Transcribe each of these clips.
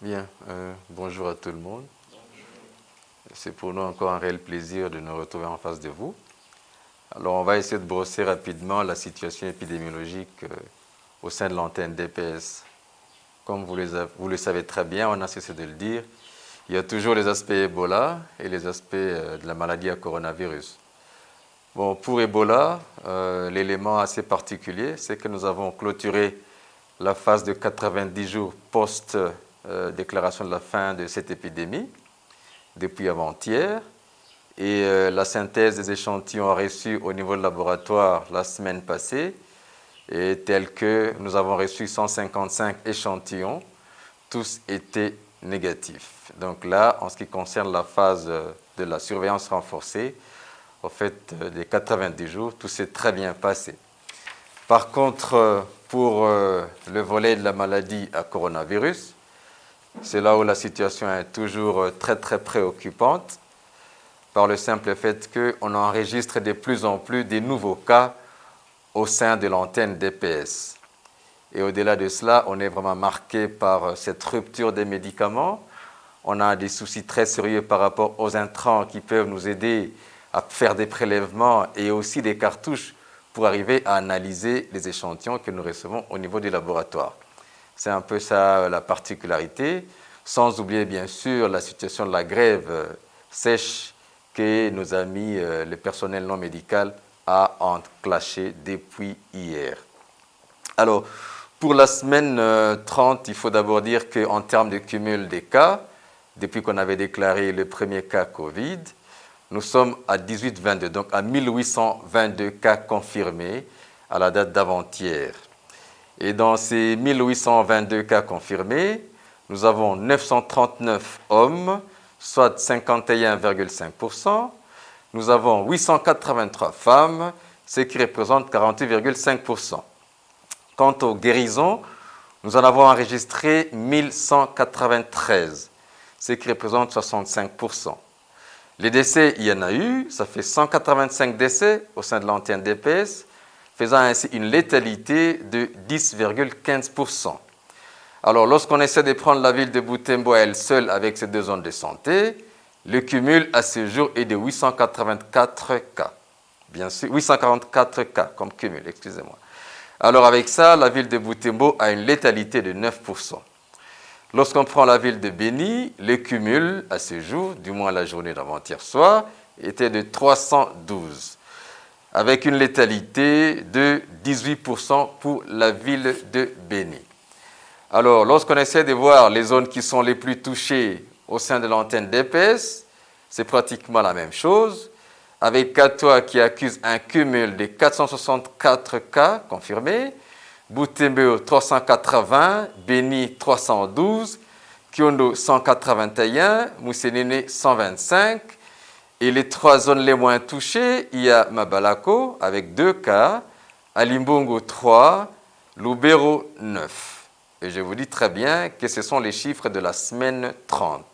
Bien, bonjour à tout le monde. C'est pour nous encore un réel plaisir de nous retrouver en face de vous. Alors, on va essayer de brosser rapidement la situation épidémiologique au sein de l'antenne DPS. Comme vous le savez très bien, on a cessé de le dire, il y a toujours les aspects Ebola et les aspects de la maladie à coronavirus. Bon, pour Ebola, l'élément assez particulier, c'est que nous avons clôturé la phase de 90 jours post-déclaration de la fin de cette épidémie, depuis avant-hier. Et la synthèse des échantillons reçus au niveau de laboratoire la semaine passée est telle que nous avons reçu 155 échantillons, tous étaient négatifs. Donc là, en ce qui concerne la phase de la surveillance renforcée, au fait, des 90 jours, tout s'est très bien passé. Par contre, pour le volet de la maladie à coronavirus, c'est là où la situation est toujours très préoccupante, par le simple fait qu'on enregistre de plus en plus des nouveaux cas au sein de l'antenne DPS. Et au-delà de cela, on est vraiment marqué par cette rupture des médicaments. On a des soucis très sérieux par rapport aux intrants qui peuvent nous aider à faire des prélèvements et aussi des cartouches pour arriver à analyser les échantillons que nous recevons au niveau du laboratoire. C'est un peu ça la particularité, sans oublier bien sûr la situation de la grève sèche que nos amis, le personnel non médical, a enclenché depuis hier. Alors, pour la semaine 30, il faut d'abord dire qu'en termes de cumul des cas, depuis qu'on avait déclaré le premier cas Covid, nous sommes à 1822, donc à 1822 cas confirmés à la date d'avant-hier. Et dans ces 1822 cas confirmés, nous avons 939 hommes, soit 51,5%. Nous avons 883 femmes, ce qui représente 48,5%. Quant aux guérisons, nous en avons enregistré 1193, ce qui représente 65%. Les décès, il y en a eu, ça fait 185 décès au sein de l'antenne DPS, faisant ainsi une létalité de 10,15%. Alors, lorsqu'on essaie de prendre la ville de Butembo à elle seule avec ses deux zones de santé, le cumul à ce jour est de 884 cas. Bien sûr, 844 cas comme cumul, excusez-moi. Alors, avec ça, la ville de Butembo a une létalité de 9%. Lorsqu'on prend la ville de Béni, le cumul à ce jour, du moins la journée d'avant-hier soir, était de 312, avec une létalité de 18% pour la ville de Béni. Alors, lorsqu'on essaie de voir les zones qui sont les plus touchées au sein de l'antenne DPS, c'est pratiquement la même chose, avec Katoa qui accuse un cumul de 464 cas confirmés, Butembo 380, Béni 312, Kiondo 181, Moussénéné 125. Et les trois zones les moins touchées, il y a Mabalako avec 2 cas, Alimbongo 3, Lubero 9. Et je vous dis très bien que ce sont les chiffres de la semaine 30.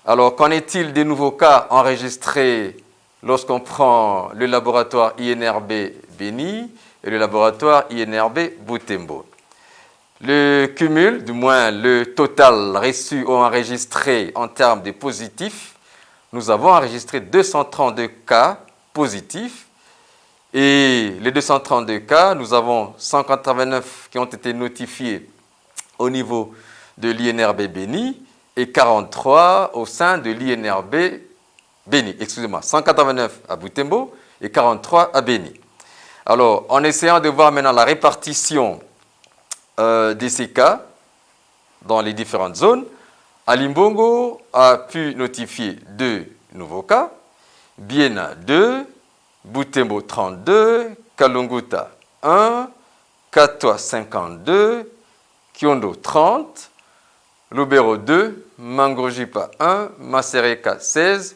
Alors, qu'en est-il des nouveaux cas enregistrés lorsqu'on prend le laboratoire INRB Béni et le laboratoire INRB Butembo? Le cumul, du moins le total reçu ou enregistré en termes de positifs, nous avons enregistré 232 cas positifs. Et les 232 cas, nous avons 189 qui ont été notifiés au niveau de l'INRB Béni et 43 au sein de l'INRB Béni. Excusez-moi, 189 à Butembo et 43 à Béni. Alors, en essayant de voir maintenant la répartition de ces cas dans les différentes zones, Alimbongo a pu notifier 2 nouveaux cas, Biena 2, Butembo 32, Kalunguta 1, Katoa 52, Kiondo 30, Lubero 2, Mangrojipa 1, Masereka 16,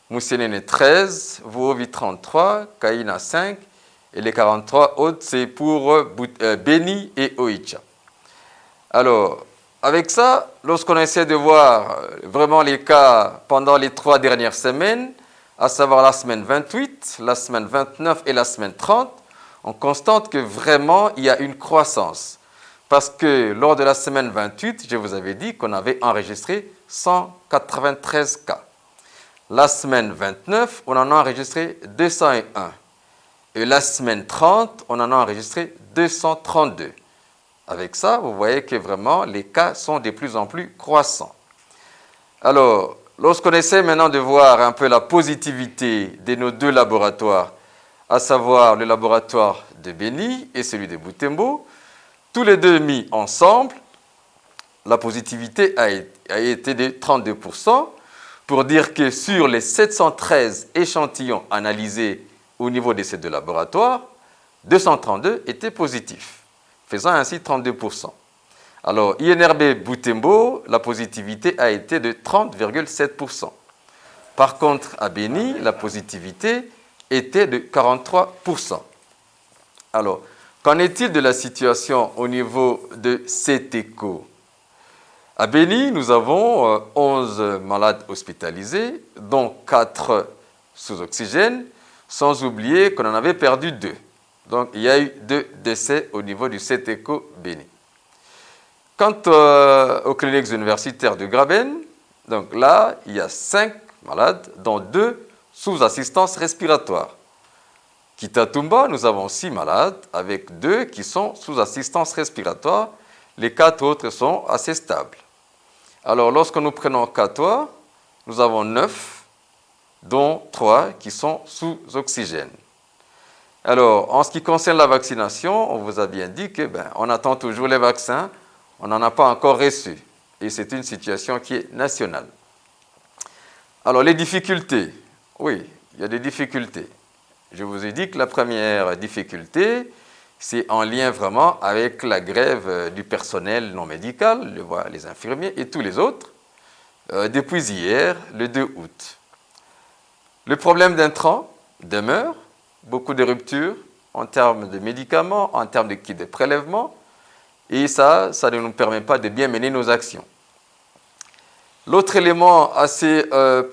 Moussénéné 13, Vuovi 33, Kaina 5, et les 43 autres, c'est pour Béni et Oicha. Alors, avec ça, lorsqu'on essaie de voir vraiment les cas pendant les 3 dernières semaines, à savoir la semaine 28, la semaine 29 et la semaine 30, on constate que vraiment, il y a une croissance. Parce que lors de la semaine 28, je vous avais dit qu'on avait enregistré 193 cas. La semaine 29, on en a enregistré 201. Et la semaine 30, on en a enregistré 232. Avec ça, vous voyez que vraiment, les cas sont de plus en plus croissants. Alors, lorsqu'on essaie maintenant de voir un peu la positivité de nos deux laboratoires, à savoir le laboratoire de Beni et celui de Butembo, tous les deux mis ensemble, la positivité a été de 32%, pour dire que sur les 713 échantillons analysés au niveau de ces deux laboratoires, 232 étaient positifs, faisant ainsi 32%. Alors, INRB Butembo, la positivité a été de 30,7%. Par contre, à Beni, la positivité était de 43%. Alors, qu'en est-il de la situation au niveau de CETECO? À Beni, nous avons 11 malades hospitalisés, dont 4 sous oxygène, sans oublier qu'on en avait perdu 2. Donc, il y a eu 2 décès au niveau du CETECO Beni. Quant aux cliniques universitaires de Graben, donc là, il y a 5 malades, dont 2 sous assistance respiratoire. Kitatumba, nous avons 6 malades, avec 2 qui sont sous assistance respiratoire. Les 4 autres sont assez stables. Alors, lorsque nous prenons Katoa, nous avons 9, dont 3 qui sont sous oxygène. Alors, en ce qui concerne la vaccination, on vous a bien dit que on attend toujours les vaccins. On n'en a pas encore reçu. Et c'est une situation qui est nationale. Alors, les difficultés. Oui, il y a des difficultés. Je vous ai dit que la première difficulté, c'est en lien vraiment avec la grève du personnel non médical, les infirmiers et tous les autres, depuis hier, le 2 août. Le problème d'intrants demeure, beaucoup de ruptures en termes de médicaments, en termes de kits de prélèvement, et ça ne nous permet pas de bien mener nos actions. L'autre élément assez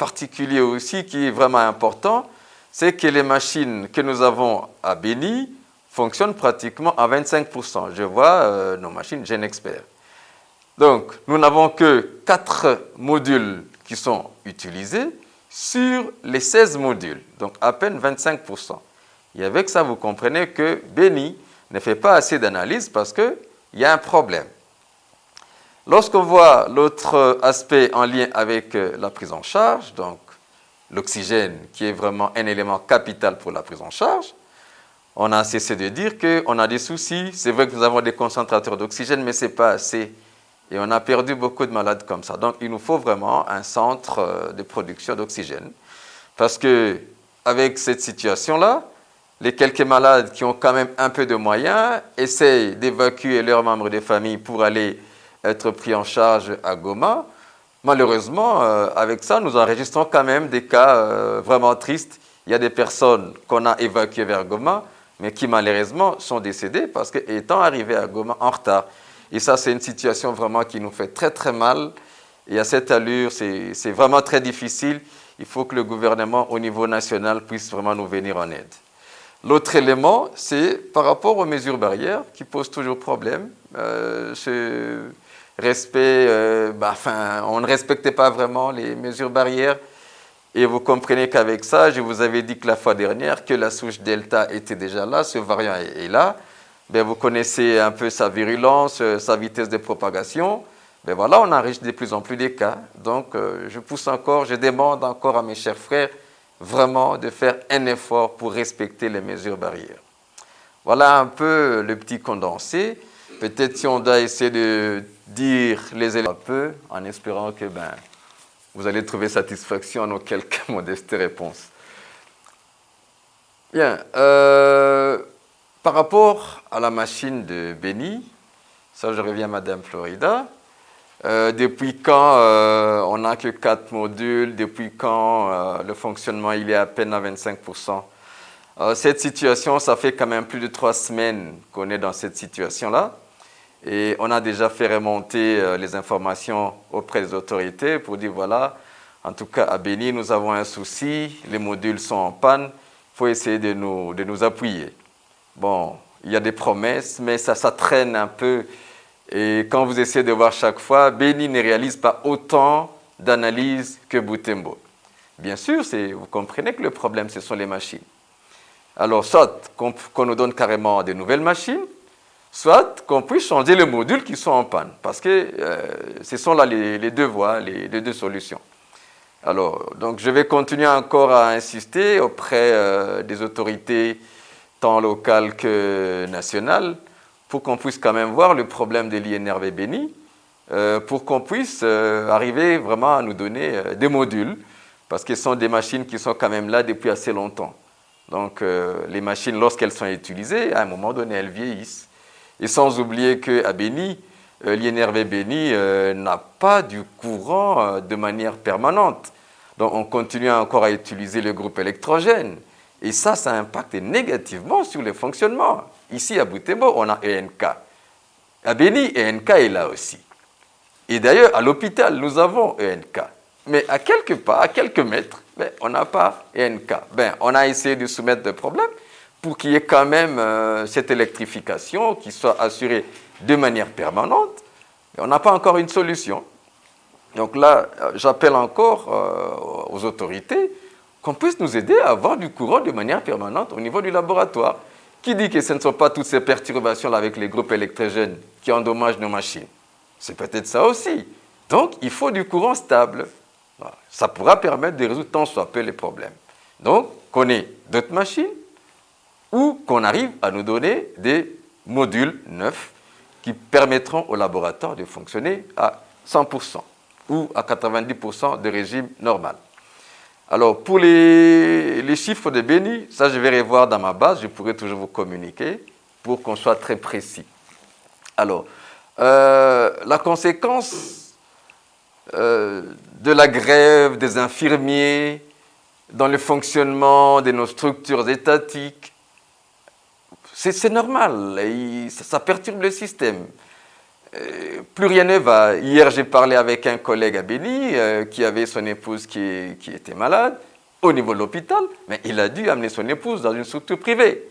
particulier aussi, qui est vraiment important, c'est que les machines que nous avons à Beni fonctionnent pratiquement à 25%. Je vois nos machines GenExpert. Donc, nous n'avons que 4 modules qui sont utilisés sur les 16 modules, donc à peine 25%. Et avec ça, vous comprenez que Beni ne fait pas assez d'analyse parce qu'il y a un problème. Lorsqu'on voit l'autre aspect en lien avec la prise en charge, donc l'oxygène qui est vraiment un élément capital pour la prise en charge, on a cessé de dire qu'on a des soucis. C'est vrai que nous avons des concentrateurs d'oxygène, mais ce n'est pas assez. Et on a perdu beaucoup de malades comme ça. Donc, il nous faut vraiment un centre de production d'oxygène. Parce qu'avec cette situation-là, les quelques malades qui ont quand même un peu de moyens essayent d'évacuer leurs membres de famille pour aller être pris en charge à Goma. Malheureusement, avec ça, nous enregistrons quand même des cas vraiment tristes. Il y a des personnes qu'on a évacuées vers Goma, mais qui malheureusement sont décédées parce qu'étant arrivées à Goma en retard. Et ça, c'est une situation vraiment qui nous fait très très mal. Et à cette allure, c'est vraiment très difficile. Il faut que le gouvernement au niveau national puisse vraiment nous venir en aide. L'autre élément, c'est par rapport aux mesures barrières qui posent toujours problème. Ce respect, on ne respectait pas vraiment les mesures barrières. Et vous comprenez qu'avec ça, je vous avais dit que la fois dernière, que la souche Delta était déjà là, ce variant est là. Vous connaissez un peu sa virulence, sa vitesse de propagation. Voilà, on enregistre de plus en plus des cas. Donc, je demande encore à mes chers frères vraiment de faire un effort pour respecter les mesures barrières. Voilà un peu le petit condensé. Peut-être si on doit essayer de dire les éléments un peu, en espérant que vous allez trouver satisfaction à nos quelques modestes réponses. Bien. Par rapport à la machine de Beni, ça je reviens à Madame Florida, depuis quand on n'a que 4 modules, depuis quand le fonctionnement il est à peine à 25%. Cette situation, ça fait quand même plus de 3 semaines qu'on est dans cette situation-là. Et on a déjà fait remonter les informations auprès des autorités pour dire voilà, en tout cas à Beni, nous avons un souci, les modules sont en panne, il faut essayer de nous appuyer. Bon, il y a des promesses, mais ça traîne un peu. Et quand vous essayez de voir chaque fois, Beni ne réalise pas autant d'analyses que Butembo. Bien sûr, vous comprenez que le problème, ce sont les machines. Alors, soit qu'on nous donne carrément de nouvelles machines, soit qu'on puisse changer les modules qui sont en panne. Parce que ce sont là les deux voies, les deux solutions. Alors, donc je vais continuer encore à insister auprès des autorités tant locales que nationales pour qu'on puisse quand même voir le problème de l'INRV Beni, pour qu'on puisse arriver vraiment à nous donner des modules, parce que ce sont des machines qui sont quand même là depuis assez longtemps. Donc les machines, lorsqu'elles sont utilisées, à un moment donné, elles vieillissent. Et sans oublier qu'à Beni, l'INRV Beni n'a pas du courant de manière permanente. Donc on continue encore à utiliser le groupe électrogène. Et ça impacte négativement sur le fonctionnement. Ici à Butembo, on a ENK. À Beni, ENK est là aussi. Et d'ailleurs, à l'hôpital, nous avons ENK. Mais à quelques pas, à quelques mètres, on n'a pas ENK. On a essayé de soumettre des problèmes pour qu'il y ait quand même cette électrification qui soit assurée de manière permanente. Mais on n'a pas encore une solution. Donc là, j'appelle encore aux autorités qu'on puisse nous aider à avoir du courant de manière permanente au niveau du laboratoire. Qui dit que ce ne sont pas toutes ces perturbations-là avec les groupes électrogènes qui endommagent nos machines? C'est peut-être ça aussi. Donc, il faut du courant stable. Voilà. Ça pourra permettre de résoudre tant soit peu les problèmes. Donc, qu'on ait d'autres machines ou qu'on arrive à nous donner des modules neufs qui permettront au laboratoire de fonctionner à 100% ou à 90% de régime normal. Alors, pour les chiffres de Beni, ça je vais revoir dans ma base, je pourrai toujours vous communiquer pour qu'on soit très précis. Alors, la conséquence de la grève des infirmiers dans le fonctionnement de nos structures étatiques, c'est normal, ça perturbe le système. Plus rien ne va. Hier, j'ai parlé avec un collègue à Beni qui avait son épouse qui était malade au niveau de l'hôpital, mais il a dû amener son épouse dans une structure privée.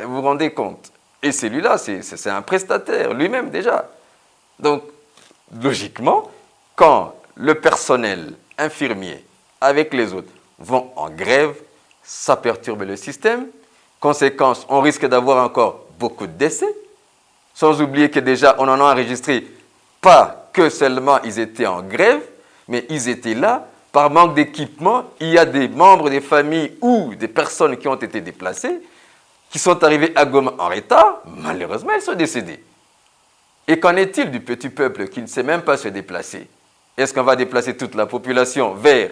Vous vous rendez compte? Et celui-là, c'est un prestataire, lui-même déjà. Donc, logiquement, quand le personnel infirmier avec les autres vont en grève, ça perturbe le système. Conséquence, on risque d'avoir encore beaucoup de décès. Sans oublier que déjà, on en a enregistré pas que seulement ils étaient en grève, mais ils étaient là par manque d'équipement. Il y a des membres des familles ou des personnes qui ont été déplacées, qui sont arrivées à Goma en retard. Malheureusement, elles sont décédées. Et qu'en est-il du petit peuple qui ne sait même pas se déplacer? Est-ce qu'on va déplacer toute la population vers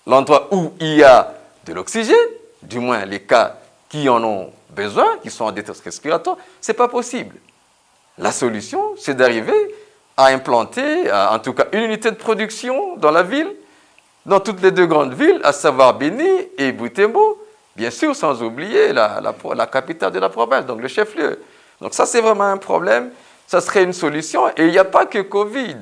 l'endroit où il y a de l'oxygène? Du moins, les cas qui en ont besoin, qui sont en détresse respiratoire, ce n'est pas possible. La solution, c'est d'arriver à implanter, en tout cas, une unité de production dans la ville, dans toutes les deux grandes villes, à savoir Beni et Butembo, bien sûr, sans oublier la capitale de la province, donc le chef-lieu. Donc ça, c'est vraiment un problème. Ça serait une solution. Et il n'y a pas que Covid.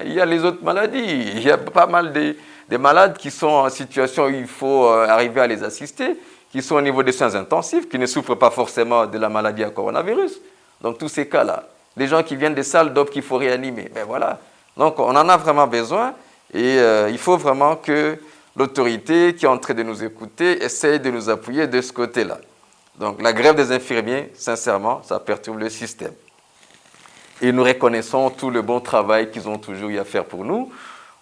Il y a les autres maladies. Il y a pas mal des malades qui sont en situation où il faut arriver à les assister, qui sont au niveau des soins intensifs, qui ne souffrent pas forcément de la maladie à coronavirus. Donc tous ces cas-là. Les gens qui viennent des salles d'op qu'il faut réanimer. Ben voilà. Donc on en a vraiment besoin et il faut vraiment que l'autorité qui est en train de nous écouter essaye de nous appuyer de ce côté-là. Donc la grève des infirmiers, sincèrement, ça perturbe le système. Et nous reconnaissons tout le bon travail qu'ils ont toujours eu à faire pour nous.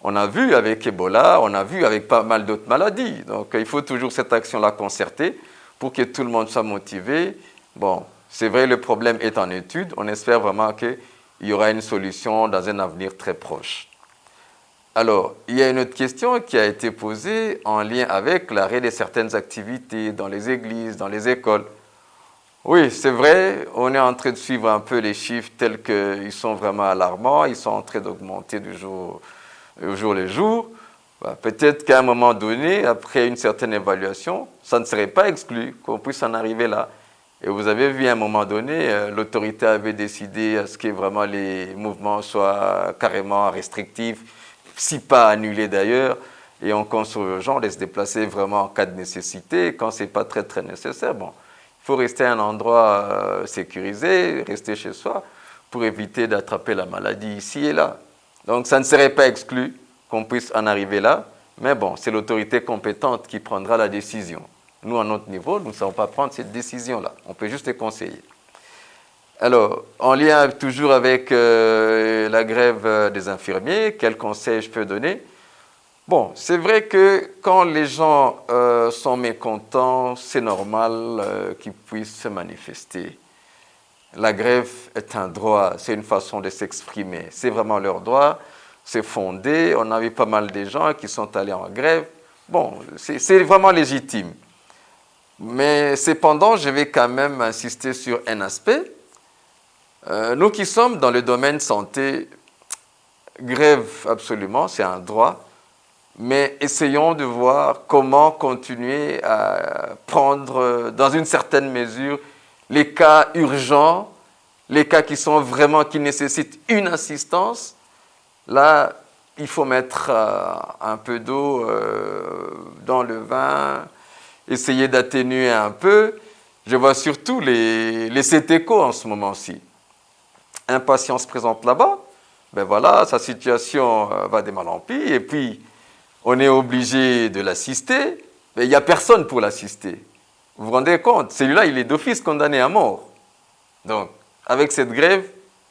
On a vu avec Ebola, on a vu avec pas mal d'autres maladies. Donc il faut toujours cette action-là concertée pour que tout le monde soit motivé. Bon, c'est vrai, le problème est en étude. On espère vraiment qu'il y aura une solution dans un avenir très proche. Alors, il y a une autre question qui a été posée en lien avec l'arrêt de certaines activités dans les églises, dans les écoles. Oui, c'est vrai, on est en train de suivre un peu les chiffres tels qu'ils sont vraiment alarmants. Ils sont en train d'augmenter du jour le jour. Peut-être qu'à un moment donné, après une certaine évaluation, ça ne serait pas exclu qu'on puisse en arriver là. Et vous avez vu à un moment donné, l'autorité avait décidé à ce que vraiment les mouvements soient carrément restrictifs, si pas annulés d'ailleurs, et on conseille aux gens de se déplacer vraiment en cas de nécessité. Quand ce n'est pas très nécessaire, bon, il faut rester à un endroit sécurisé, rester chez soi, pour éviter d'attraper la maladie ici et là. Donc ça ne serait pas exclu qu'on puisse en arriver là, mais bon, c'est l'autorité compétente qui prendra la décision. Nous, à notre niveau, nous ne savons pas prendre cette décision-là. On peut juste les conseiller. Alors, en lien toujours avec la grève des infirmiers, quel conseil je peux donner? Bon, c'est vrai que quand les gens sont mécontents, c'est normal qu'ils puissent se manifester. La grève est un droit, c'est une façon de s'exprimer. C'est vraiment leur droit, c'est fondé. On a vu pas mal de gens qui sont allés en grève. Bon, c'est vraiment légitime. Mais cependant, je vais quand même insister sur un aspect. Nous qui sommes dans le domaine santé, grève absolument, c'est un droit. Mais essayons de voir comment continuer à prendre, dans une certaine mesure, les cas urgents, les cas qui sont vraiment, qui nécessitent une assistance. Là, il faut mettre un peu d'eau dans le vin, essayer d'atténuer un peu. Je vois surtout les CTECO en ce moment-ci. Un patient se présente là-bas, ben voilà, sa situation va de mal en pis, et puis on est obligé de l'assister, mais il n'y a personne pour l'assister. Vous vous rendez compte? Celui-là, il est d'office condamné à mort. Donc, avec cette grève,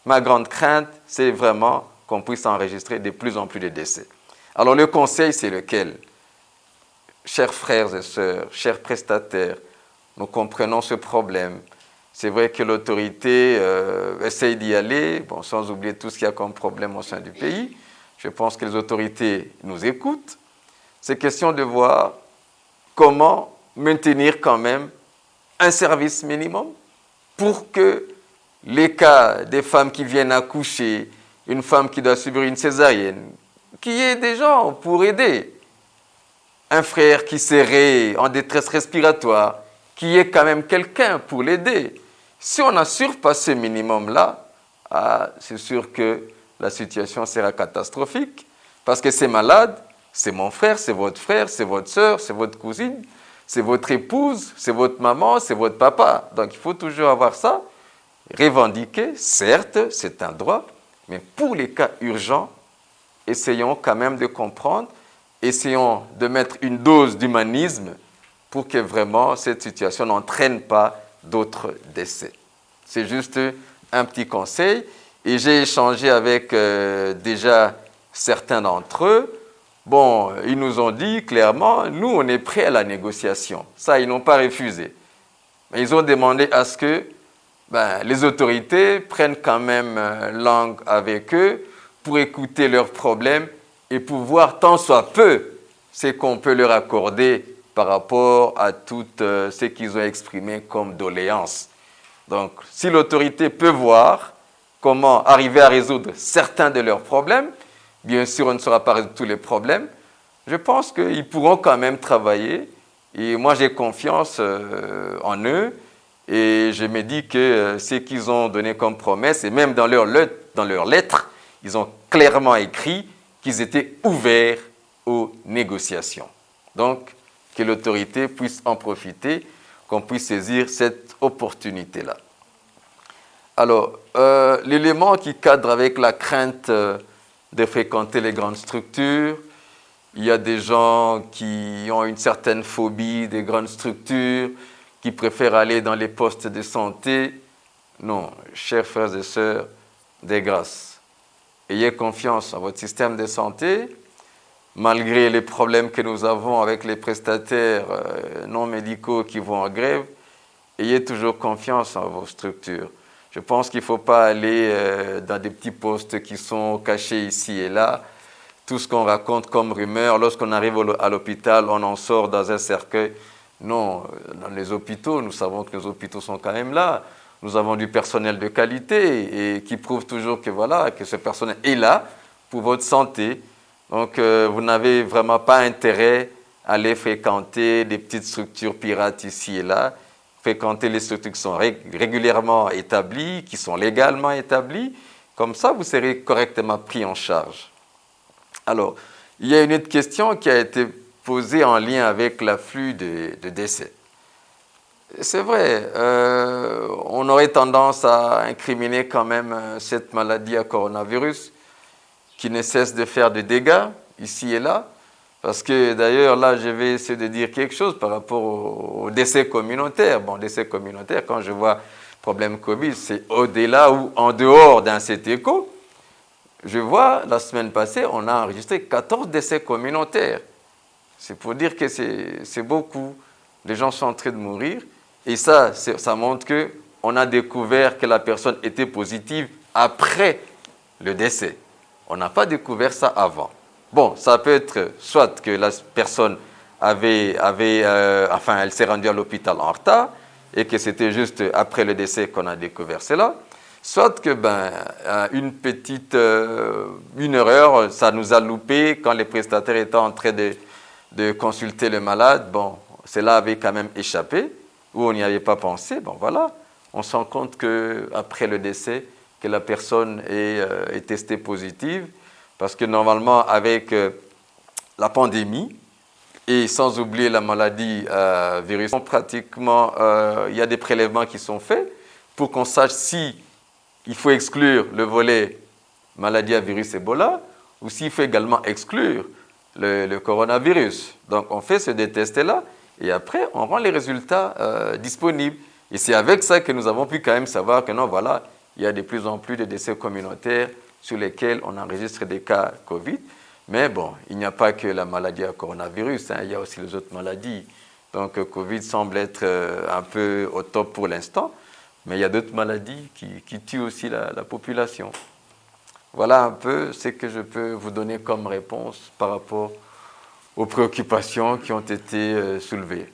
ma grande crainte, c'est vraiment qu'on puisse enregistrer de plus en plus de décès. Alors, le conseil, c'est lequel? Chers frères et sœurs, chers prestataires, nous comprenons ce problème. C'est vrai que l'autorité essaye d'y aller, bon, sans oublier tout ce qu'il y a comme problème au sein du pays. Je pense que les autorités nous écoutent. C'est question de voir comment maintenir quand même un service minimum pour que les cas des femmes qui viennent accoucher, une femme qui doit subir une césarienne, qu'il y ait des gens pour aider. Un frère qui serait en détresse respiratoire, qu'il y ait quand même quelqu'un pour l'aider. Si on a surpassé ce minimum-là, c'est sûr que la situation sera catastrophique parce que c'est malade, c'est mon frère, c'est votre sœur, c'est votre cousine, c'est votre épouse, c'est votre maman, c'est votre papa. Donc il faut toujours avoir ça, revendiquer, certes, c'est un droit, mais pour les cas urgents, essayons quand même de comprendre, essayons de mettre une dose d'humanisme pour que vraiment cette situation n'entraîne pas d'autres décès. C'est juste un petit conseil. Et j'ai échangé avec déjà certains d'entre eux. Bon, ils nous ont dit clairement, nous, on est prêts à la négociation. Ça, ils n'ont pas refusé. Mais ils ont demandé à ce que les autorités prennent quand même langue avec eux pour écouter leurs problèmes et pour voir tant soit peu ce qu'on peut leur accorder par rapport à tout ce qu'ils ont exprimé comme doléances. Donc, si l'autorité peut voir comment arriver à résoudre certains de leurs problèmes, bien sûr, on ne saura pas résoudre tous les problèmes, je pense qu'ils pourront quand même travailler. Et moi, j'ai confiance en eux. Et je me dis que ce qu'ils ont donné comme promesse, et même dans leur lettre, ils ont clairement écrit qu'ils étaient ouverts aux négociations. Donc, que l'autorité puisse en profiter, qu'on puisse saisir cette opportunité-là. Alors, l'élément qui cadre avec la crainte de fréquenter les grandes structures, il y a des gens qui ont une certaine phobie des grandes structures, qui préfèrent aller dans les postes de santé. Non, chers frères et sœurs, des grâces. Ayez confiance en votre système de santé, malgré les problèmes que nous avons avec les prestataires non médicaux qui vont en grève. Ayez toujours confiance en vos structures. Je pense qu'il ne faut pas aller dans des petits postes qui sont cachés ici et là. Tout ce qu'on raconte comme rumeur, lorsqu'on arrive à l'hôpital, on en sort dans un cercueil. Non, dans les hôpitaux, nous savons que les hôpitaux sont quand même là. Nous avons du personnel de qualité et qui prouve toujours que, voilà, que ce personnel est là pour votre santé. Donc, vous n'avez vraiment pas intérêt à aller fréquenter des petites structures pirates ici et là. Fréquenter les structures qui sont régulièrement établies, qui sont légalement établies. Comme ça, vous serez correctement pris en charge. Alors, il y a une autre question qui a été posée en lien avec l'afflux de décès. C'est vrai, on aurait tendance à incriminer quand même cette maladie à coronavirus qui ne cesse de faire des dégâts ici et là. Parce que d'ailleurs, là, je vais essayer de dire quelque chose par rapport au décès communautaire. Bon, décès communautaire, quand je vois problème Covid, c'est au-delà ou en dehors d'un CETECO. Je vois, la semaine passée, on a enregistré 14 décès communautaires. C'est pour dire que c'est beaucoup. Les gens sont en train de mourir. Et ça montre qu'on a découvert que la personne était positive après le décès. On n'a pas découvert ça avant. Bon, ça peut être soit que la personne elle s'est rendue à l'hôpital en retard et que c'était juste après le décès qu'on a découvert cela. Soit que une erreur, ça nous a loupé quand les prestataires étaient en train de consulter le malade. Bon, cela avait quand même échappé ou on n'y avait pas pensé. Bon, voilà, on se rend compte qu'après le décès, que la personne est testée positive parce que normalement, avec la pandémie et sans oublier la maladie virus, pratiquement, il y a des prélèvements qui sont faits pour qu'on sache si il faut exclure le volet maladie à virus Ebola ou s'il faut également exclure le coronavirus. Donc, on fait ce tests-là et après, on rend les résultats disponibles. Et c'est avec ça que nous avons pu quand même savoir que non, voilà, il y a de plus en plus de décès communautaires sur lesquels on enregistre des cas Covid. Mais bon, il n'y a pas que la maladie à coronavirus, hein, il y a aussi les autres maladies. Donc, Covid semble être un peu au top pour l'instant. Mais il y a d'autres maladies qui tuent aussi la population. Voilà un peu ce que je peux vous donner comme réponse par rapport aux préoccupations qui ont été soulevées.